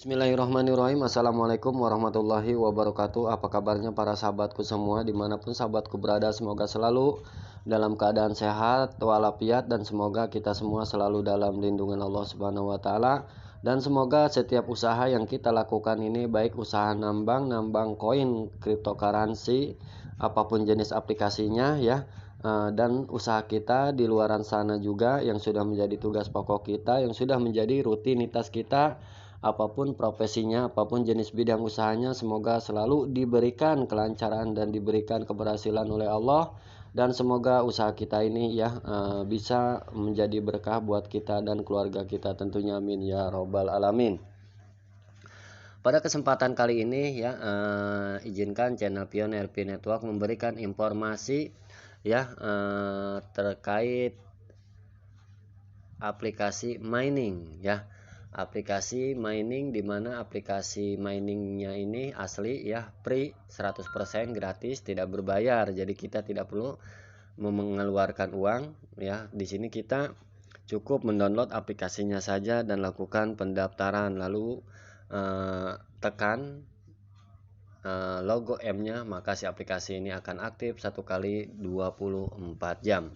Bismillahirrahmanirrahim. Assalamualaikum warahmatullahi wabarakatuh. Apa kabarnya para sahabatku semua, dimanapun sahabatku berada, semoga selalu dalam keadaan sehat walafiat, dan semoga kita semua selalu dalam lindungan Allah Subhanahu wa taala. Dan semoga setiap usaha yang kita lakukan ini, baik usaha nambang koin cryptocurrency, apapun jenis aplikasinya ya, dan usaha kita di luaran sana juga yang sudah menjadi tugas pokok kita, yang sudah menjadi rutinitas kita, apapun profesinya, apapun jenis bidang usahanya, semoga selalu diberikan kelancaran dan diberikan keberhasilan oleh Allah, dan semoga usaha kita ini ya bisa menjadi berkah buat kita dan keluarga kita tentunya, amin ya robbal alamin. Pada kesempatan kali ini ya, izinkan channel Pioneer P Network memberikan informasi ya terkait aplikasi mining ya. Aplikasi mining, dimana aplikasi miningnya ini asli ya, free 100% gratis, tidak berbayar. Jadi kita tidak perlu mengeluarkan uang ya. Di sini kita cukup mendownload aplikasinya saja dan lakukan pendaftaran, lalu tekan logo M-nya, maka si aplikasi ini akan aktif 1 kali 24 jam.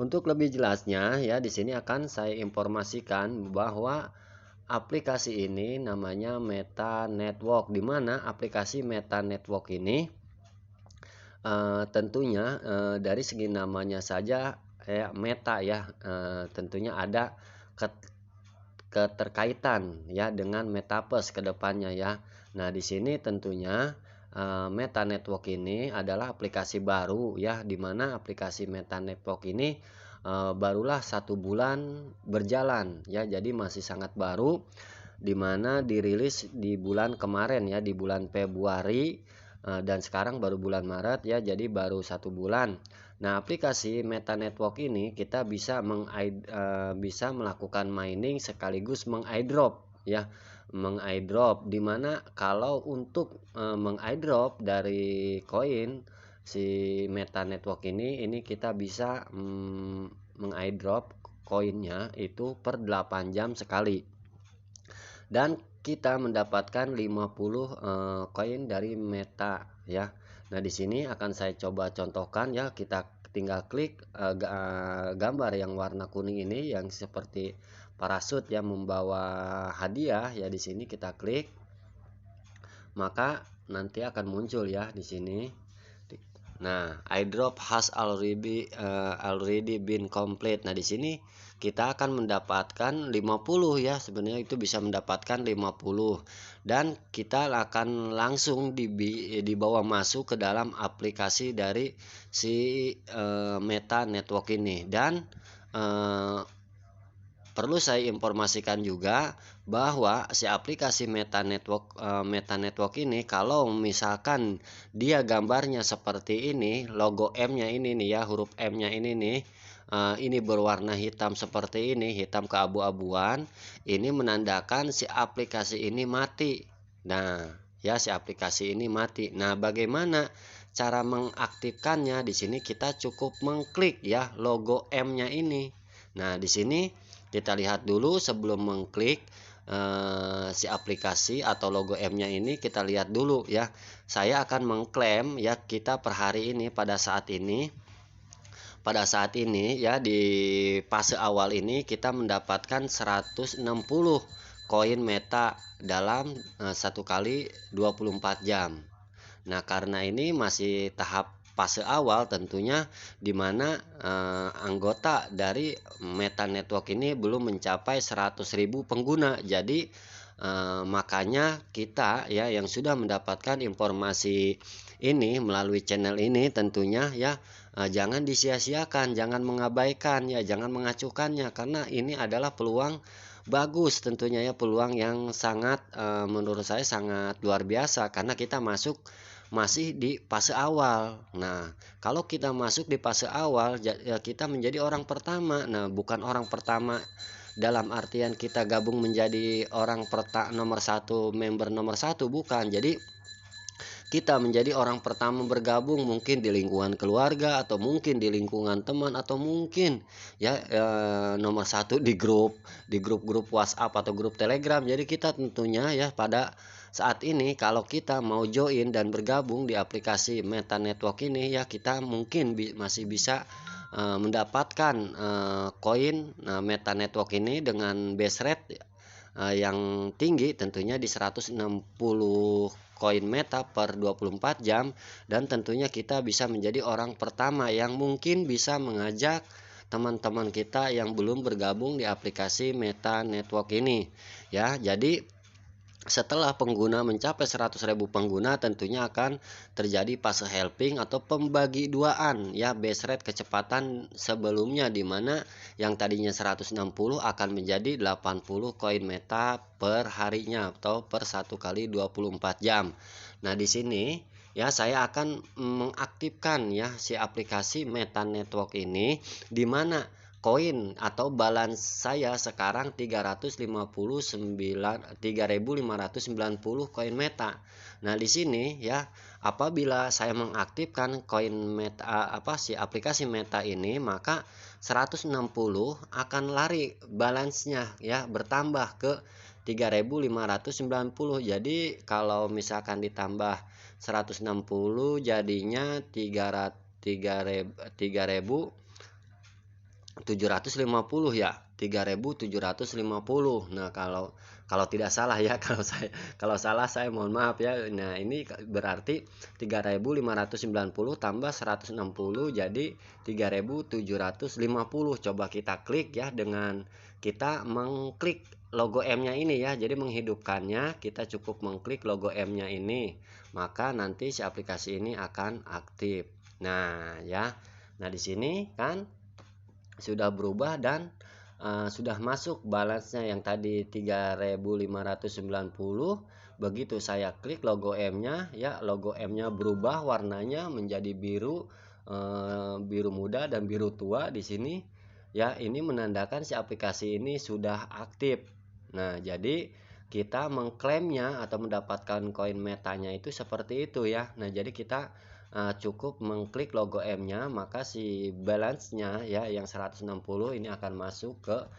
Untuk lebih jelasnya ya, di sini akan saya informasikan bahwa aplikasi ini namanya Meta Network, di mana aplikasi Meta Network ini tentunya dari segi namanya saja ya, Meta ya, tentunya ada keterkaitan ya dengan Metaverse ke depannya ya. Nah, di sini tentunya Meta Network ini adalah aplikasi baru ya, di mana aplikasi Meta Network ini barulah 1 bulan berjalan ya, jadi masih sangat baru, dimana dirilis di bulan kemarin ya, di bulan Februari, dan sekarang baru bulan Maret ya, jadi baru 1 bulan. Nah, aplikasi Meta Network ini kita bisa bisa melakukan mining sekaligus meng-airdrop ya, meng-airdrop, dimana kalau untuk meng-airdrop dari koin si Meta Network ini kita bisa meng-airdrop koinnya itu per 8 jam sekali, dan kita mendapatkan 50 koin dari Meta ya. Nah, di sini akan saya coba contohkan ya. Kita tinggal klik gambar yang warna kuning ini yang seperti parasut yang membawa hadiah ya. Di sini kita klik, maka nanti akan muncul ya di sini. Nah, airdrop has already been complete. Nah, di sini kita akan mendapatkan 50 ya. Sebenarnya itu bisa mendapatkan 50, dan kita akan langsung dibawa masuk ke dalam aplikasi dari si Meta Network ini. Dan perlu saya informasikan juga bahwa si aplikasi Meta Network ini, kalau misalkan dia gambarnya seperti ini, logo M-nya ini nih ya, huruf M-nya ini nih, ini berwarna hitam seperti ini, hitam keabu-abuan, ini menandakan si aplikasi ini mati. Nah, ya, si aplikasi ini mati. Nah, bagaimana cara mengaktifkannya? Di sini kita cukup mengklik ya logo M-nya ini. Nah, di sini kita lihat dulu sebelum mengklik si aplikasi atau logo M-nya ini, kita lihat dulu ya. Saya akan mengklaim ya, kita per hari ini pada saat ini ya, di fase awal ini kita mendapatkan 160 koin Meta dalam 1 kali 24 jam. Nah, karena ini masih tahap fase awal tentunya, dimana anggota dari Meta Network ini belum mencapai 100.000 pengguna. Jadi makanya kita ya yang sudah mendapatkan informasi ini melalui channel ini tentunya ya, jangan disia-siakan, jangan mengabaikan ya, jangan mengacuhkannya, karena ini adalah peluang bagus tentunya ya, peluang yang sangat menurut saya sangat luar biasa, karena kita masih di fase awal. Nah, kalau kita masuk di fase awal ya, kita menjadi orang pertama. Nah, bukan orang pertama dalam artian kita gabung menjadi orang nomor 1, member nomor 1, bukan. Jadi kita menjadi orang pertama bergabung mungkin di lingkungan keluarga atau mungkin di lingkungan teman atau mungkin ya nomor satu di grup-grup WhatsApp atau grup Telegram. Jadi kita tentunya ya pada saat ini kalau kita mau join dan bergabung di aplikasi Meta Network ini ya kita mungkin masih bisa mendapatkan koin Meta Network ini dengan base rate yang tinggi tentunya di 160 koin Meta per 24 jam, dan tentunya kita bisa menjadi orang pertama yang mungkin bisa mengajak teman-teman kita yang belum bergabung di aplikasi Meta Network ini ya. Jadi setelah pengguna mencapai 100.000 pengguna tentunya akan terjadi fase helping atau pembagi duaan ya base rate kecepatan sebelumnya, dimana yang tadinya 160 akan menjadi 80 koin Meta per harinya atau per 1 kali 24 jam. Nah di sini ya saya akan mengaktifkan ya si aplikasi Meta Network ini, dimana koin atau balance saya sekarang 3.590 koin Meta. Nah, di sini ya apabila saya mengaktifkan koin Meta si aplikasi Meta ini, maka 160 akan lari balance-nya ya bertambah ke 3.590. Jadi kalau misalkan ditambah 160 jadinya 3.750 ya, 3.750. Nah, kalau tidak salah ya, kalau salah saya mohon maaf ya. Nah, ini berarti 3.590 tambah 160 jadi 3.750. Coba kita klik ya, dengan kita mengklik logo M-nya ini ya. Jadi menghidupkannya kita cukup mengklik logo M-nya ini, maka nanti si aplikasi ini akan aktif. Nah, ya. Nah, di sini kan sudah berubah dan sudah masuk balance-nya yang tadi 3.590. Begitu saya klik logo M-nya ya, logo M-nya berubah warnanya menjadi biru, biru muda dan biru tua di sini ya. Ini menandakan si aplikasi ini sudah aktif. Nah, jadi kita mengklaimnya atau mendapatkan koin Metanya itu seperti itu ya. Nah, jadi kita cukup mengklik logo M-nya, maka si balance-nya ya yang 160 ini akan masuk ke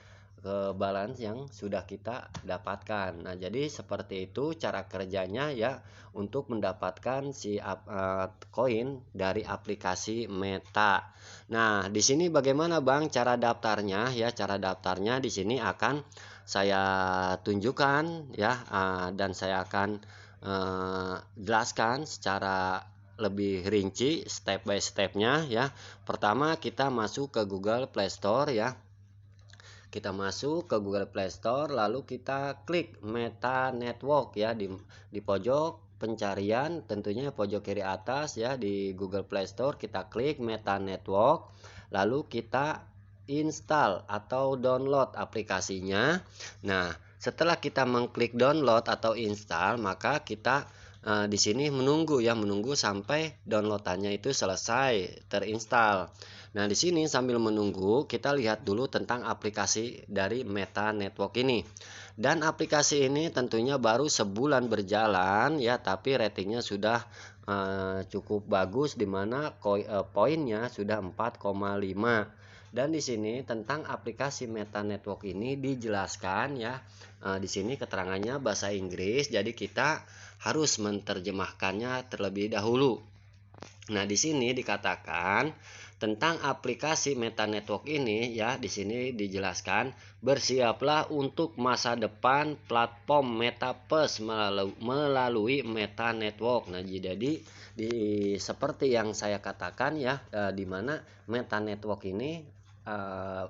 balance yang sudah kita dapatkan. Nah, jadi seperti itu cara kerjanya ya untuk mendapatkan si koin dari aplikasi Meta. Nah, di sini bagaimana Bang cara daftarnya ya? Cara daftarnya di sini akan saya tunjukkan ya, dan saya akan jelaskan secara lebih rinci step by stepnya ya. Pertama kita masuk ke Google Play Store ya. Kita masuk ke Google Play Store lalu kita klik Meta Network ya di pojok pencarian, tentunya pojok kiri atas ya di Google Play Store kita klik Meta Network, lalu kita install atau download aplikasinya. Nah, setelah kita mengklik download atau install, maka kita di sini menunggu sampai downloadannya itu selesai terinstall. Nah, di sini sambil menunggu kita lihat dulu tentang aplikasi dari Meta Network ini. Dan aplikasi ini tentunya baru sebulan berjalan ya, tapi ratingnya sudah cukup bagus, dimana poinnya sudah 4,5. Dan di sini tentang aplikasi Meta Network ini dijelaskan ya. Di sini keterangannya bahasa Inggris, jadi kita harus menerjemahkannya terlebih dahulu. Nah, di sini dikatakan tentang aplikasi Meta Network ini ya, di sini dijelaskan bersiaplah untuk masa depan platform Metaverse melalui Meta Network. Nah, jadi seperti yang saya katakan ya, di mana Meta Network ini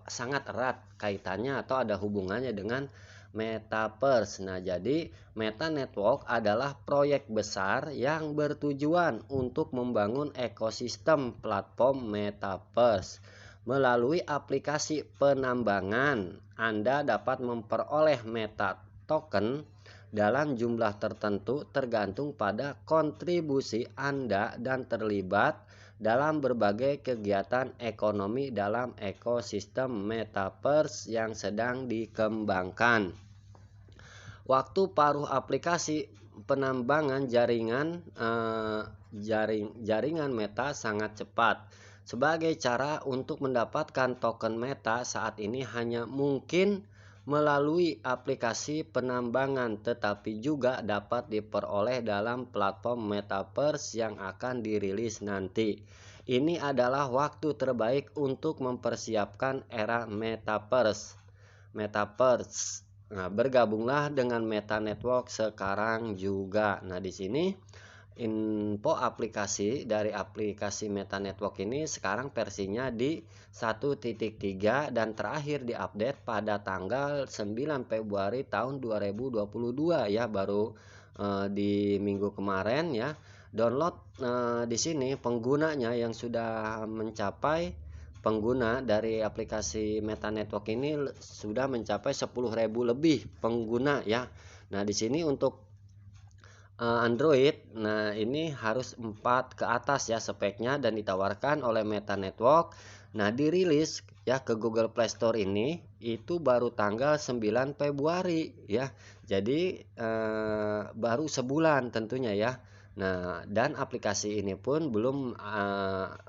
sangat erat kaitannya atau ada hubungannya dengan Metaverse. Nah, jadi Meta Network adalah proyek besar yang bertujuan untuk membangun ekosistem platform Metaverse. Melalui aplikasi penambangan, Anda dapat memperoleh Meta Token dalam jumlah tertentu tergantung pada kontribusi Anda dan terlibat dalam berbagai kegiatan ekonomi dalam ekosistem Metaverse yang sedang dikembangkan. Waktu paruh aplikasi penambangan jaringan Meta sangat cepat. Sebagai cara untuk mendapatkan token Meta saat ini hanya mungkin melalui aplikasi penambangan, tetapi juga dapat diperoleh dalam platform Metaverse yang akan dirilis nanti. Ini adalah waktu terbaik untuk mempersiapkan era Metaverse. Nah, bergabunglah dengan Meta Network sekarang juga. Nah, di sini info aplikasi dari aplikasi Meta Network ini sekarang versinya di 1.3 dan terakhir diupdate pada tanggal 9 Februari tahun 2022 ya, baru di minggu kemarin ya. Download di sini penggunanya yang sudah mencapai pengguna dari aplikasi Meta Network ini sudah mencapai 10.000 lebih pengguna ya. Nah, di sini untuk Android, nah ini harus 4 ke atas ya speknya dan ditawarkan oleh Meta Network. Nah, dirilis ya ke Google Play Store ini itu baru tanggal 9 Februari ya. Jadi baru sebulan tentunya ya. Nah, dan aplikasi ini pun belum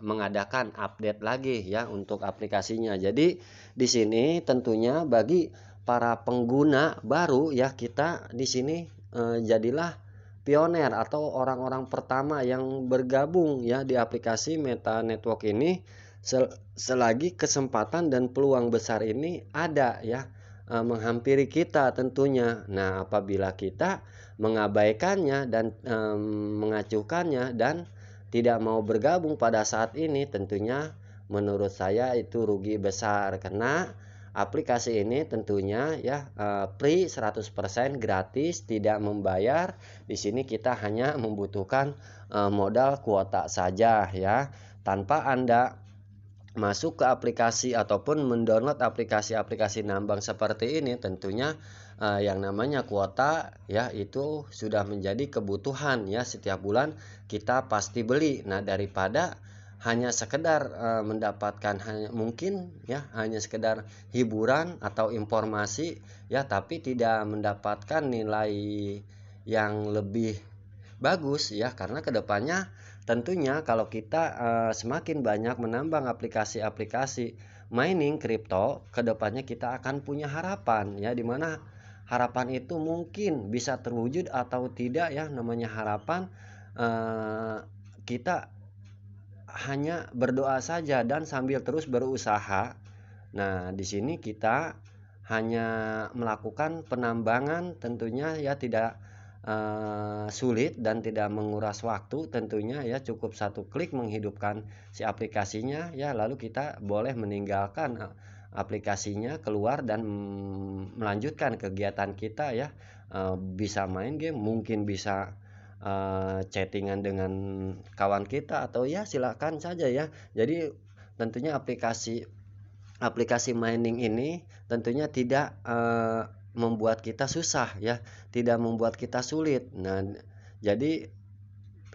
mengadakan update lagi ya untuk aplikasinya. Jadi di sini tentunya bagi para pengguna baru ya, kita di sini jadilah pioner atau orang-orang pertama yang bergabung ya di aplikasi Meta Network ini, selagi kesempatan dan peluang besar ini ada ya menghampiri kita tentunya. Nah, apabila kita mengabaikannya dan mengacuhkannya dan tidak mau bergabung pada saat ini, tentunya menurut saya itu rugi besar, karena aplikasi ini tentunya ya free 100% gratis, tidak membayar. Di sini kita hanya membutuhkan modal kuota saja ya. Tanpa Anda masuk ke aplikasi ataupun mendownload aplikasi-aplikasi nambang seperti ini, tentunya yang namanya kuota ya itu sudah menjadi kebutuhan ya, setiap bulan kita pasti beli. Nah, daripada hanya sekedar mendapatkan mungkin ya hanya sekedar hiburan atau informasi ya, tapi tidak mendapatkan nilai yang lebih bagus ya, karena kedepannya tentunya kalau kita semakin banyak menambang aplikasi-aplikasi mining kripto, kedepannya kita akan punya harapan ya, dimana harapan itu mungkin bisa terwujud atau tidak ya. Namanya harapan, kita hanya berdoa saja dan sambil terus berusaha. Nah, di sini kita hanya melakukan penambangan tentunya ya, tidak sulit dan tidak menguras waktu tentunya ya, cukup satu klik menghidupkan si aplikasinya ya, lalu kita boleh meninggalkan aplikasinya, keluar dan melanjutkan kegiatan kita ya. Bisa main game, mungkin bisa chattingan dengan kawan kita, atau ya silakan saja ya. Jadi tentunya aplikasi mining ini tentunya tidak membuat kita susah ya, tidak membuat kita sulit. Nah, jadi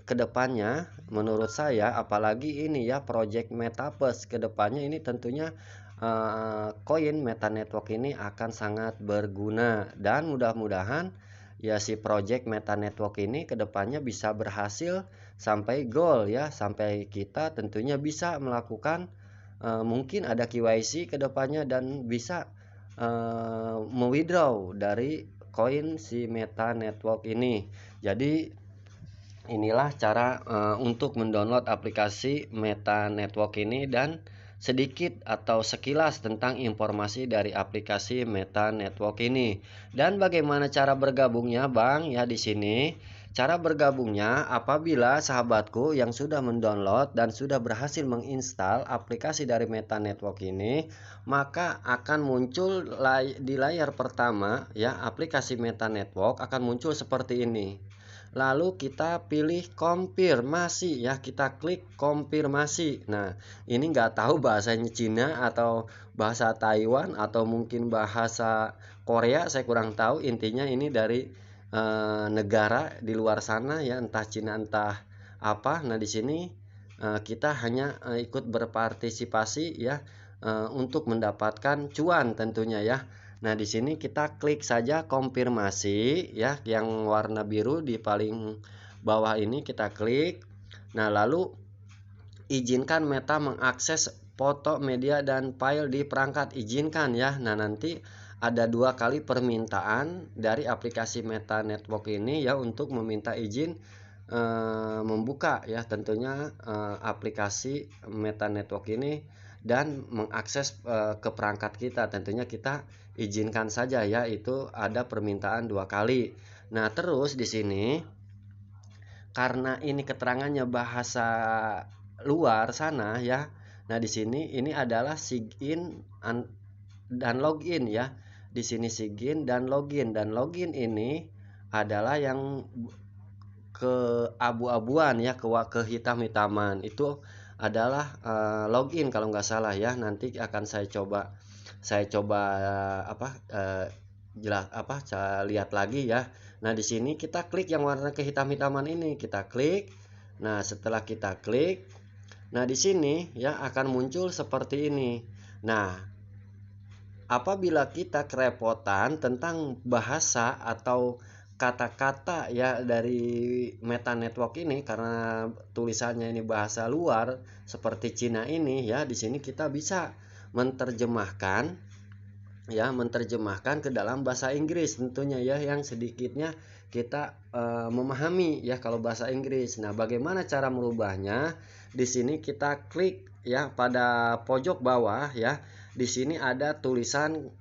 kedepannya menurut saya, apalagi ini ya project Metaverse, kedepannya ini tentunya koin Meta Network ini akan sangat berguna, dan mudah-mudahan ya si project Meta Network ini kedepannya bisa berhasil sampai goal ya, sampai kita tentunya bisa melakukan mungkin ada KYC kedepannya dan bisa mewithdraw dari koin si Meta Network ini. Jadi inilah cara untuk mendownload aplikasi Meta Network ini, dan sedikit atau sekilas tentang informasi dari aplikasi Meta Network ini. Dan bagaimana cara bergabungnya, Bang? Ya, di sini cara bergabungnya, apabila sahabatku yang sudah mendownload dan sudah berhasil menginstal aplikasi dari Meta Network ini, maka akan muncul di layar pertama ya, aplikasi Meta Network akan muncul seperti ini. Lalu kita pilih konfirmasi ya, kita klik konfirmasi. Nah, ini nggak tahu bahasanya Cina atau bahasa Taiwan atau mungkin bahasa Korea, saya kurang tahu. Intinya ini dari negara di luar sana ya, entah Cina entah apa. Nah, di sini kita hanya ikut berpartisipasi ya untuk mendapatkan cuan tentunya ya. Nah, di sini kita klik saja konfirmasi ya, yang warna biru di paling bawah ini kita klik. Nah, lalu izinkan Meta mengakses foto, media, dan file di perangkat, izinkan ya. Nah, nanti ada 2 kali permintaan dari aplikasi Meta Network ini ya untuk meminta izin membuka ya tentunya aplikasi Meta Network ini dan mengakses ke perangkat kita. Tentunya kita izinkan saja ya, itu ada permintaan 2 kali. Nah, terus di sini karena ini keterangannya bahasa luar sana ya. Nah, di sini ini adalah sign dan login ya. Di sini sign dan login, ini adalah yang ke abu-abuan ya, ke hitam-hitaman. Itu adalah login kalau nggak salah ya. Nanti akan saya coba saya lihat lagi ya. Nah, di sini kita klik yang warna kehitam-hitaman ini, kita klik. Nah, setelah kita klik, nah di sini ya akan muncul seperti ini. Nah, apabila kita kerepotan tentang bahasa atau kata-kata ya dari Meta Network ini karena tulisannya ini bahasa luar seperti Cina ini ya, di sini kita bisa menerjemahkan ke dalam bahasa Inggris tentunya ya, yang sedikitnya kita memahami ya kalau bahasa Inggris. Nah, bagaimana cara merubahnya? Di sini kita klik ya pada pojok bawah ya. Di sini ada tulisan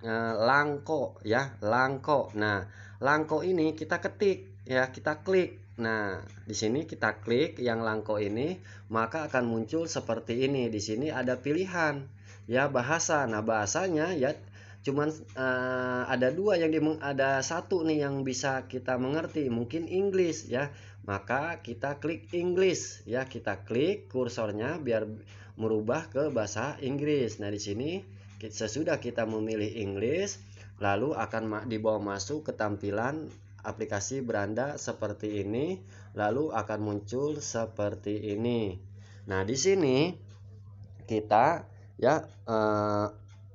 Langko ya, Langko. Nah, Langko ini kita ketik ya, kita klik. Nah, di sini kita klik yang Langko ini, maka akan muncul seperti ini. Di sini ada pilihan ya bahasa. Nah, bahasanya ya cuman ada ada satu nih yang bisa kita mengerti, mungkin English ya, maka kita klik English ya, kita klik kursornya biar merubah ke bahasa Inggris. Nah, di sini sesudah kita memilih English, lalu akan dibawa masuk ke tampilan aplikasi beranda seperti ini, lalu akan muncul seperti ini. Nah, di sini kita ya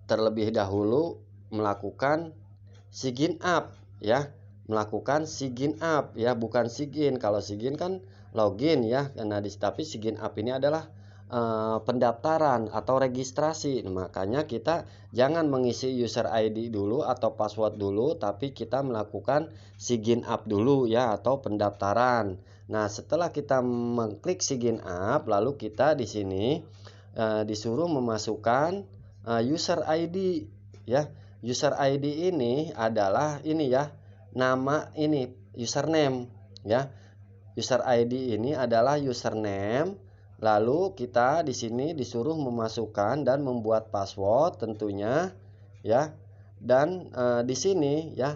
terlebih dahulu melakukan sign up ya, bukan sign. Kalau sign kan login ya. Nah, tapi sign up ini adalah pendaftaran atau registrasi. Makanya kita jangan mengisi user ID dulu atau password dulu, tapi kita melakukan sign up dulu ya, atau pendaftaran. Nah, setelah kita mengklik sign up, lalu kita di sini disuruh memasukkan user ID ya. User ID ini adalah ini ya, nama ini username ya. User ID ini adalah username. Lalu kita di sini disuruh memasukkan dan membuat password tentunya ya. Dan di sini ya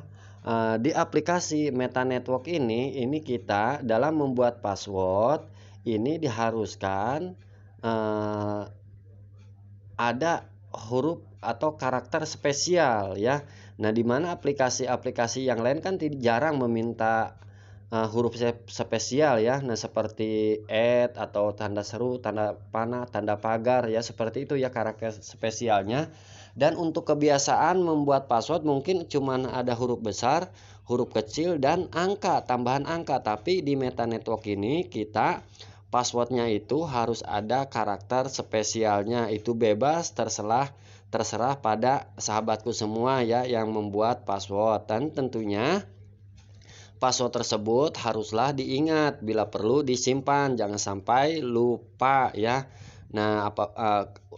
di aplikasi Meta Network ini kita dalam membuat password ini diharuskan ada huruf atau karakter spesial ya. Nah, di mana aplikasi-aplikasi yang lain kan jarang meminta huruf spesial ya. Nah, seperti atau tanda seru, tanda panah, tanda pagar ya, seperti itu ya karakter spesialnya. Dan untuk kebiasaan membuat password mungkin cuman ada huruf besar, huruf kecil, dan angka, tambahan angka. Tapi di Meta Network ini kita passwordnya itu harus ada karakter spesialnya. Itu bebas, terserah pada sahabatku semua ya yang membuat password. Dan tentunya password tersebut haruslah diingat, bila perlu disimpan, jangan sampai lupa ya. Nah,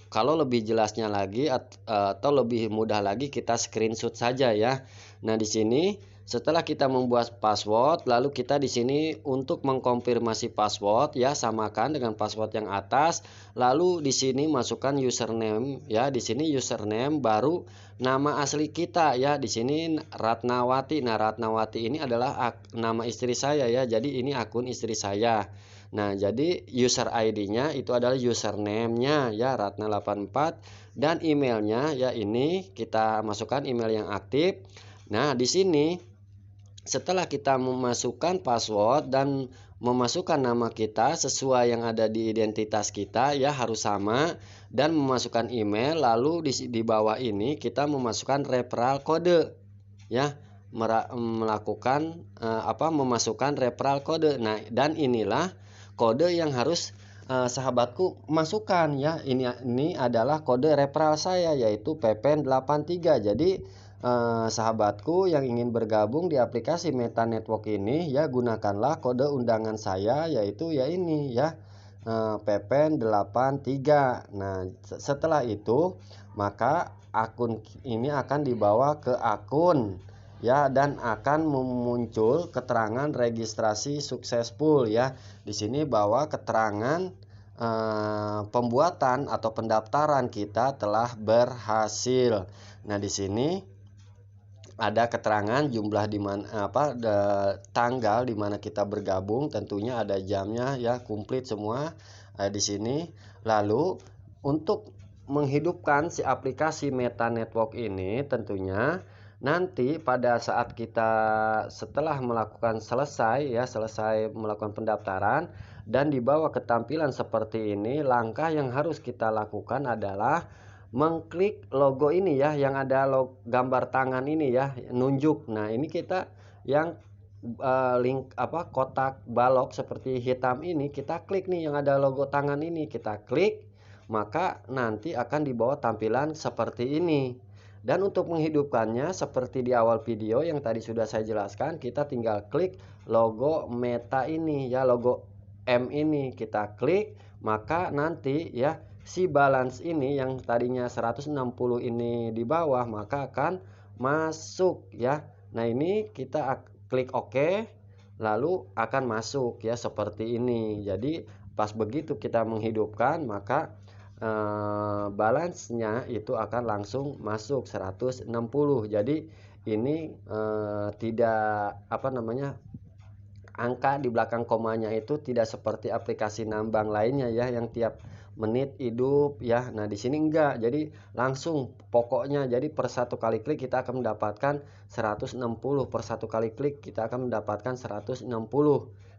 kalau lebih jelasnya lagi atau lebih mudah lagi, kita screenshot saja ya. Nah, di sini setelah kita membuat password, lalu kita di sini untuk mengkonfirmasi password ya, samakan dengan password yang atas. Lalu di sini masukkan username ya. Di sini username baru nama asli kita ya. Di sini Ratnawati. Nah, Ratnawati ini adalah nama istri saya ya. Jadi ini akun istri saya. Nah, jadi user ID-nya itu adalah username-nya ya, Ratna84, dan emailnya ya, ini kita masukkan email yang aktif. Nah, di sini setelah kita memasukkan password dan memasukkan nama kita sesuai yang ada di identitas kita ya, harus sama. dan memasukkan email, lalu di bawah ini kita memasukkan referral code ya, melakukan memasukkan referral code. Nah, dan inilah kode yang harus sahabatku masukkan ya. Ini adalah kode referral saya, yaitu PPN83. Jadi sahabatku yang ingin bergabung di aplikasi Meta Network ini ya, gunakanlah kode undangan saya, yaitu ya ini ya, PPN83. Nah, setelah itu maka akun ini akan dibawa ke akun ya, dan akan muncul keterangan registrasi successful ya. Di sini bawa keterangan pembuatan atau pendaftaran kita telah berhasil. Nah, di sini ada keterangan jumlah di mana tanggal di mana kita bergabung, tentunya ada jamnya ya, komplit semua di sini. Lalu untuk menghidupkan si aplikasi Meta Network ini, tentunya nanti pada saat kita setelah selesai melakukan pendaftaran dan dibawa ke tampilan seperti ini, langkah yang harus kita lakukan adalah mengklik logo ini ya, yang ada gambar tangan ini ya, nunjuk. Nah, ini kita yang link kotak balok seperti hitam ini, kita klik nih yang ada logo tangan ini, kita klik, maka nanti akan dibawa tampilan seperti ini. Dan untuk menghidupkannya seperti di awal video yang tadi sudah saya jelaskan, kita tinggal klik logo Meta ini ya, logo M ini kita klik, maka nanti ya si balance ini yang tadinya 160 ini di bawah maka akan masuk ya. Nah, ini kita klik OK, lalu akan masuk ya seperti ini. Jadi pas begitu kita menghidupkan, maka balance-nya itu akan langsung masuk 160. Jadi ini tidak angka di belakang komanya itu tidak seperti aplikasi nambang lainnya ya, yang tiap menit hidup ya. Nah, di sini enggak. Jadi langsung pokoknya, jadi per satu kali klik kita akan mendapatkan 160, per satu kali klik kita akan mendapatkan 160.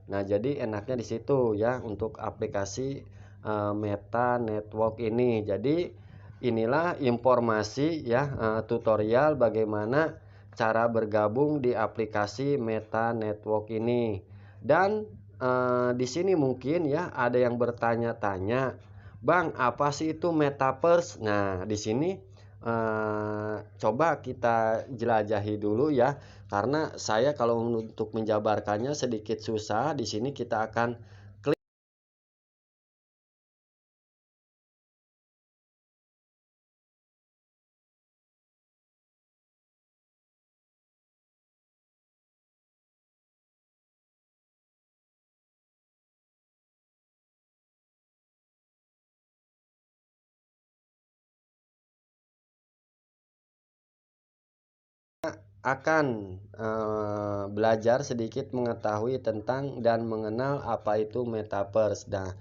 Nah, jadi enaknya di situ ya untuk aplikasi Meta Network ini. Jadi inilah informasi ya, tutorial bagaimana cara bergabung di aplikasi Meta Network ini. Dan di sini mungkin ya ada yang bertanya-tanya, "Bang, apa sih itu Metaverse?" Nah, di sini coba kita jelajahi dulu ya, karena saya kalau untuk menjabarkannya sedikit susah. Di sini kita akan belajar sedikit mengetahui tentang dan mengenal apa itu Metaverse. Nah,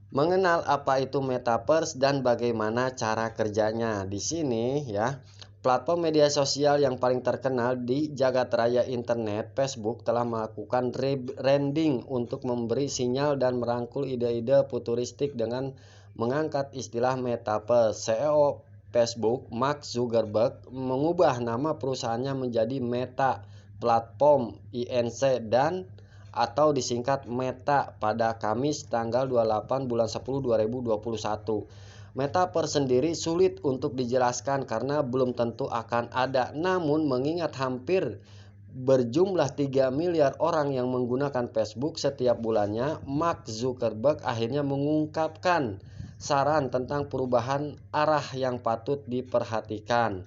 mengenal apa itu Metaverse dan bagaimana cara kerjanya. Di sini ya, platform media sosial yang paling terkenal di jagat raya internet, Facebook, telah melakukan rebranding untuk memberi sinyal dan merangkul ide-ide futuristik dengan mengangkat istilah Metaverse. CEO Facebook, Mark Zuckerberg, mengubah nama perusahaannya menjadi Meta Platform Inc. dan atau disingkat Meta pada Kamis tanggal 28 bulan 10 2021. Metaverse sendiri sulit untuk dijelaskan karena belum tentu akan ada. Namun mengingat hampir berjumlah 3 miliar orang yang menggunakan Facebook setiap bulannya, Mark Zuckerberg akhirnya mengungkapkan saran tentang perubahan arah yang patut diperhatikan.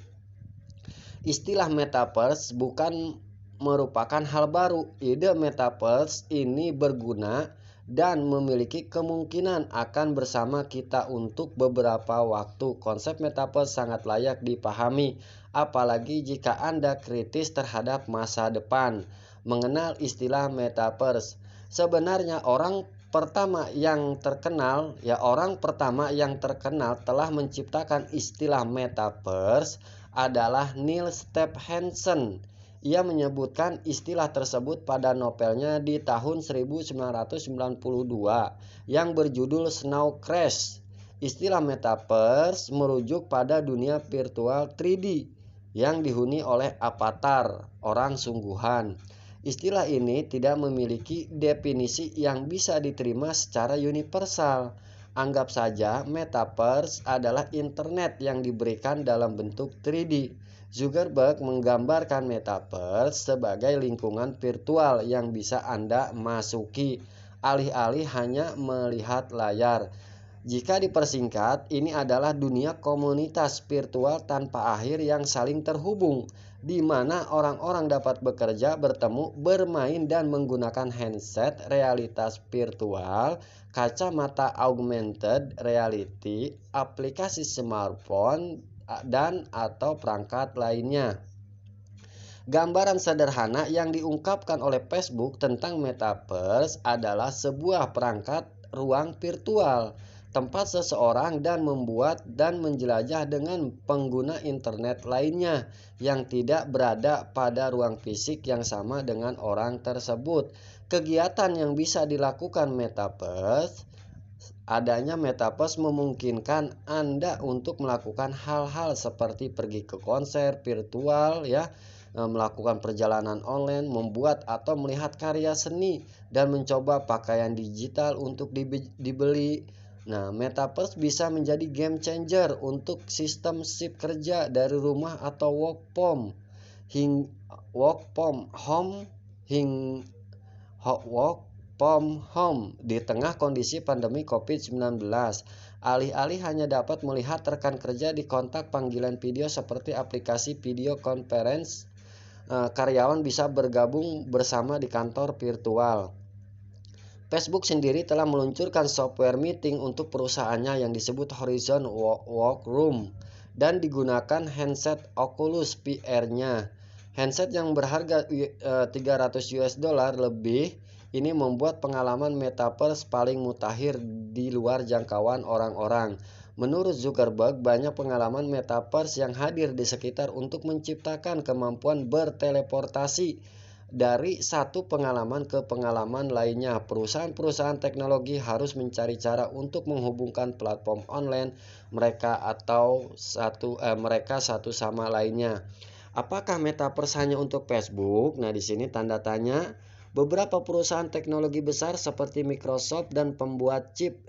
Istilah Metaverse bukan merupakan hal baru. Ide Metaverse ini berguna dan memiliki kemungkinan akan bersama kita untuk beberapa waktu. Konsep Metaverse sangat layak dipahami, apalagi jika Anda kritis terhadap masa depan. Mengenal istilah Metaverse, sebenarnya orang pertama yang terkenal telah menciptakan istilah Metaverse adalah Neil Stephenson. Ia menyebutkan istilah tersebut pada novelnya di tahun 1992 yang berjudul Snow Crash. Istilah metaverse merujuk pada dunia virtual 3D yang dihuni oleh avatar, orang sungguhan. Istilah ini tidak memiliki definisi yang bisa diterima secara universal. Anggap saja metaverse adalah internet yang diberikan dalam bentuk 3D. Zuckerberg menggambarkan metaverse sebagai lingkungan virtual yang bisa Anda masuki, alih-alih hanya melihat layar. Jika dipersingkat, ini adalah dunia komunitas virtual tanpa akhir yang saling terhubung, di mana orang-orang dapat bekerja, bertemu, bermain, dan menggunakan headset realitas virtual, kacamata augmented reality, aplikasi smartphone, dan atau perangkat lainnya. Gambaran sederhana yang diungkapkan oleh Facebook tentang metaverse adalah sebuah perangkat ruang virtual, tempat seseorang dan membuat dan menjelajah dengan pengguna internet lainnya yang tidak berada pada ruang fisik yang sama dengan orang tersebut. Kegiatan yang bisa dilakukan metaverse Adanya metaverse memungkinkan Anda untuk melakukan hal-hal seperti pergi ke konser virtual ya, melakukan perjalanan online, membuat atau melihat karya seni, dan mencoba pakaian digital untuk dibeli. Nah, metaverse bisa menjadi game changer untuk sistem shift kerja dari rumah atau work from home hing work from home di tengah kondisi pandemi COVID-19. Alih-alih hanya dapat melihat rekan kerja di kontak panggilan video seperti aplikasi video conference, karyawan bisa bergabung bersama di kantor virtual. Facebook sendiri telah meluncurkan software meeting untuk perusahaannya yang disebut Horizon Workroom dan digunakan handset Oculus VR-nya. Handset yang berharga $300 lebih ini membuat pengalaman metaverse paling mutakhir di luar jangkauan orang-orang. Menurut Zuckerberg, banyak pengalaman metaverse yang hadir di sekitar untuk menciptakan kemampuan berteleportasi dari satu pengalaman ke pengalaman lainnya. Perusahaan-perusahaan teknologi harus mencari cara untuk menghubungkan platform online mereka satu sama lainnya. Apakah metaverse hanya untuk Facebook? Nah, di sini tanda tanya. Beberapa perusahaan teknologi besar seperti Microsoft dan pembuat chip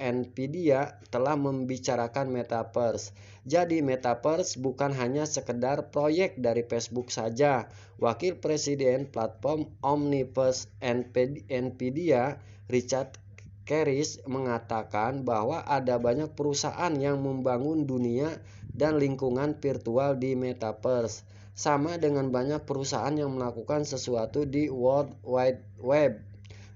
Nvidia telah membicarakan metaverse. Jadi metaverse bukan hanya sekedar proyek dari Facebook saja. Wakil Presiden platform Omniverse Nvidia, Richard Keris, mengatakan bahwa ada banyak perusahaan yang membangun dunia dan lingkungan virtual di metaverse, sama dengan banyak perusahaan yang melakukan sesuatu di World Wide Web.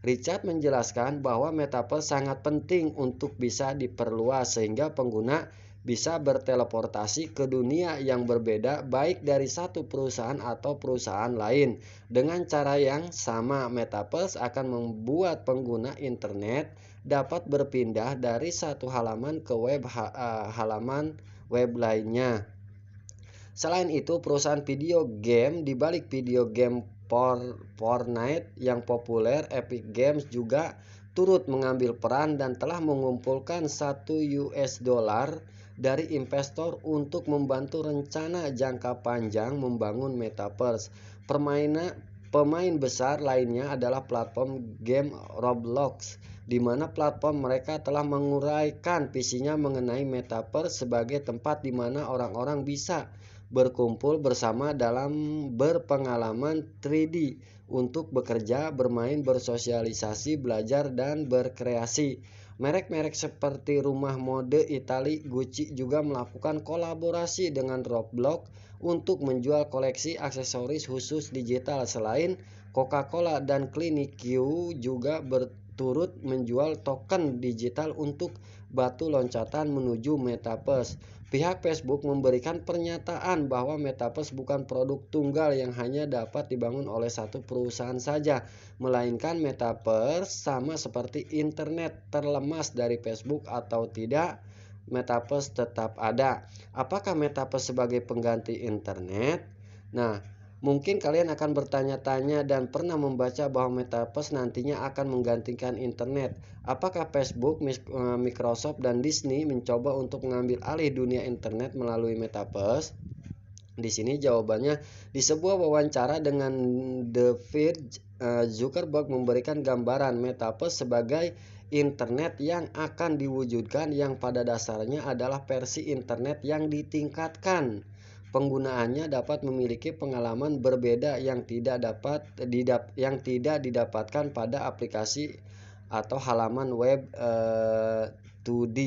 Richard menjelaskan bahwa metaverse sangat penting untuk bisa diperluas sehingga pengguna bisa berteleportasi ke dunia yang berbeda baik dari satu perusahaan atau perusahaan lain. Dengan cara yang sama, metaverse akan membuat pengguna internet dapat berpindah dari satu halaman ke halaman web lainnya. Selain itu, perusahaan video game di balik video game Fortnite yang populer, Epic Games, juga turut mengambil peran dan telah mengumpulkan $1 dari investor untuk membantu rencana jangka panjang membangun metaverse. Pemain besar lainnya adalah platform game Roblox, di mana platform mereka telah menguraikan visinya mengenai metaverse sebagai tempat di mana orang-orang bisa berkumpul bersama dalam berpengalaman 3D untuk bekerja, bermain, bersosialisasi, belajar, dan berkreasi. Merek-merek seperti rumah mode Italia Gucci juga melakukan kolaborasi dengan Roblox untuk menjual koleksi aksesoris khusus digital. Selain Coca-Cola dan Clinique juga berturut menjual token digital untuk batu loncatan menuju metaverse. Pihak Facebook memberikan pernyataan bahwa metaverse bukan produk tunggal yang hanya dapat dibangun oleh satu perusahaan saja, melainkan metaverse sama seperti internet terlemas dari Facebook atau tidak, metaverse tetap ada. Apakah metaverse sebagai pengganti internet? Nah, Mungkin kalian akan bertanya-tanya dan pernah membaca bahwa Metaverse nantinya akan menggantikan internet. Apakah Facebook, Microsoft, dan Disney mencoba untuk mengambil alih dunia internet melalui Metaverse? Di sini jawabannya di sebuah wawancara dengan The Verge, Zuckerberg memberikan gambaran Metaverse sebagai internet yang akan diwujudkan yang pada dasarnya adalah versi internet yang ditingkatkan. Penggunaannya dapat memiliki pengalaman berbeda yang tidak didapatkan pada aplikasi atau halaman web 2D.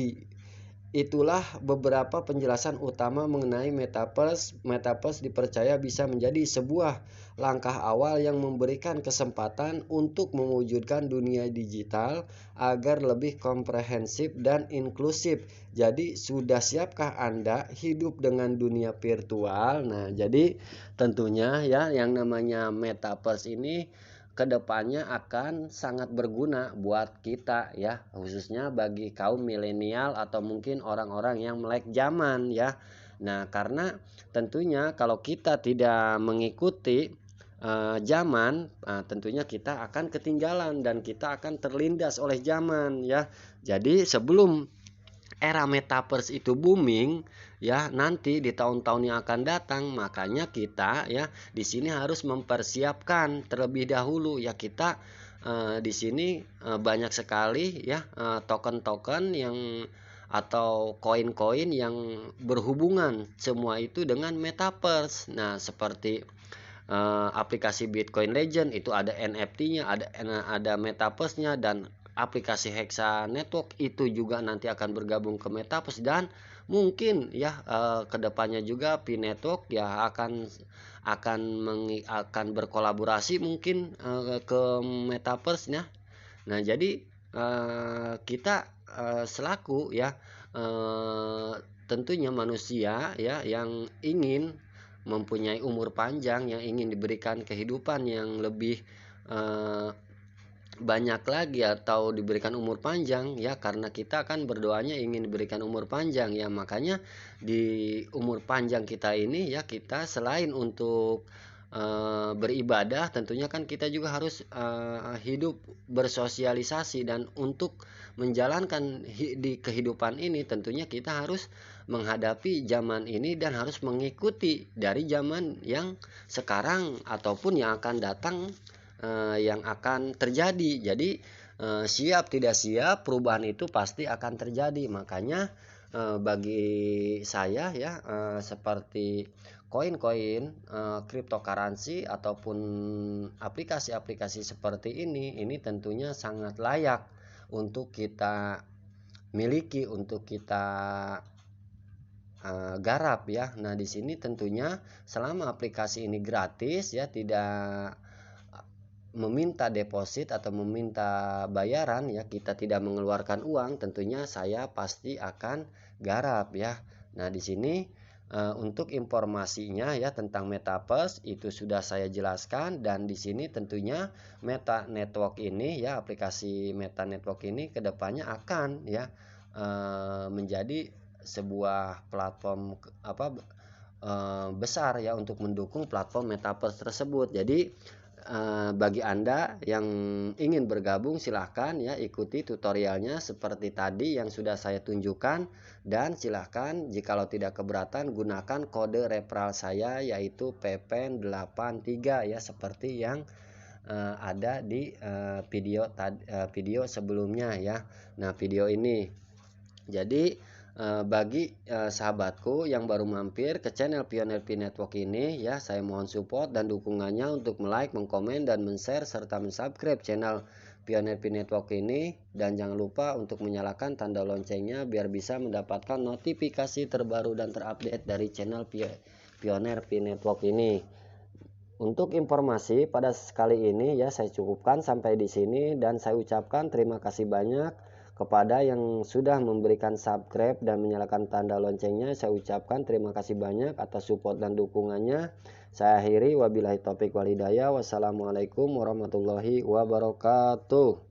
Itulah beberapa penjelasan utama mengenai Metaverse. Metaverse dipercaya bisa menjadi sebuah langkah awal yang memberikan kesempatan untuk mewujudkan dunia digital agar lebih komprehensif dan inklusif. Jadi, sudah siapkah Anda hidup dengan dunia virtual? Nah, jadi tentunya ya yang namanya Metaverse ini kedepannya akan sangat berguna buat kita ya, khususnya bagi kaum milenial atau mungkin orang-orang yang melek zaman ya. Nah, karena tentunya kalau kita tidak mengikuti zaman, tentunya kita akan ketinggalan dan kita akan terlindas oleh zaman ya. Jadi sebelum era metaverse itu booming ya nanti di tahun-tahun yang akan datang, makanya kita ya di sini harus mempersiapkan terlebih dahulu ya. Kita di sini banyak sekali ya token-token yang atau koin-koin yang berhubungan semua itu dengan metaverse. Nah, seperti aplikasi Bitcoin Legend itu ada NFT-nya, ada metaverse-nya, dan aplikasi Hexa Network itu juga nanti akan bergabung ke metaverse. Dan mungkin ya kedepannya juga Pi Network ya akan berkolaborasi mungkin ke metaverse-nya. Nah, jadi kita selaku ya eh, tentunya manusia ya yang ingin mempunyai umur panjang, yang ingin diberikan kehidupan yang lebih eh, banyak lagi atau diberikan umur panjang ya, karena kita kan berdoanya ingin diberikan umur panjang ya. Makanya di umur panjang kita ini ya, kita selain untuk beribadah, tentunya kan kita juga harus hidup bersosialisasi. Dan untuk menjalankan di kehidupan ini tentunya kita harus menghadapi zaman ini dan harus mengikuti dari zaman yang sekarang ataupun yang akan datang, yang akan terjadi. Jadi siap tidak siap perubahan itu pasti akan terjadi. Makanya bagi saya ya seperti koin-koin, cryptocurrency ataupun aplikasi-aplikasi seperti ini tentunya sangat layak untuk kita miliki, untuk kita garap ya. Nah, di sini tentunya selama aplikasi ini gratis ya, tidak meminta deposit atau meminta bayaran ya, kita tidak mengeluarkan uang, tentunya saya pasti akan garap ya. Nah, di sini untuk informasinya ya tentang metaverse itu sudah saya jelaskan. Dan di sini tentunya Meta Network ini ya, aplikasi Meta Network ini kedepannya akan ya menjadi sebuah platform besar ya untuk mendukung platform metaverse tersebut. Jadi bagi Anda yang ingin bergabung silahkan ya ikuti tutorialnya seperti tadi yang sudah saya tunjukkan. Dan silahkan jikalau tidak keberatan gunakan kode referral saya yaitu PPN83 ya, seperti yang ada di video sebelumnya ya. Nah, video ini jadi bagi sahabatku yang baru mampir ke channel Pioneer Pi Network ini ya, saya mohon support dan dukungannya untuk like, mengkomen, dan men-share serta men-subscribe channel Pioneer Pi Network ini. Dan jangan lupa untuk menyalakan tanda loncengnya biar bisa mendapatkan notifikasi terbaru dan terupdate dari channel Pioneer Pi Network ini. Untuk informasi pada kali ini ya saya cukupkan sampai di sini, dan saya ucapkan terima kasih banyak kepada yang sudah memberikan subscribe dan menyalakan tanda loncengnya. Saya ucapkan terima kasih banyak atas support dan dukungannya. Saya akhiri, wabillahi taufik wal hidayah. Wassalamualaikum warahmatullahi wabarakatuh.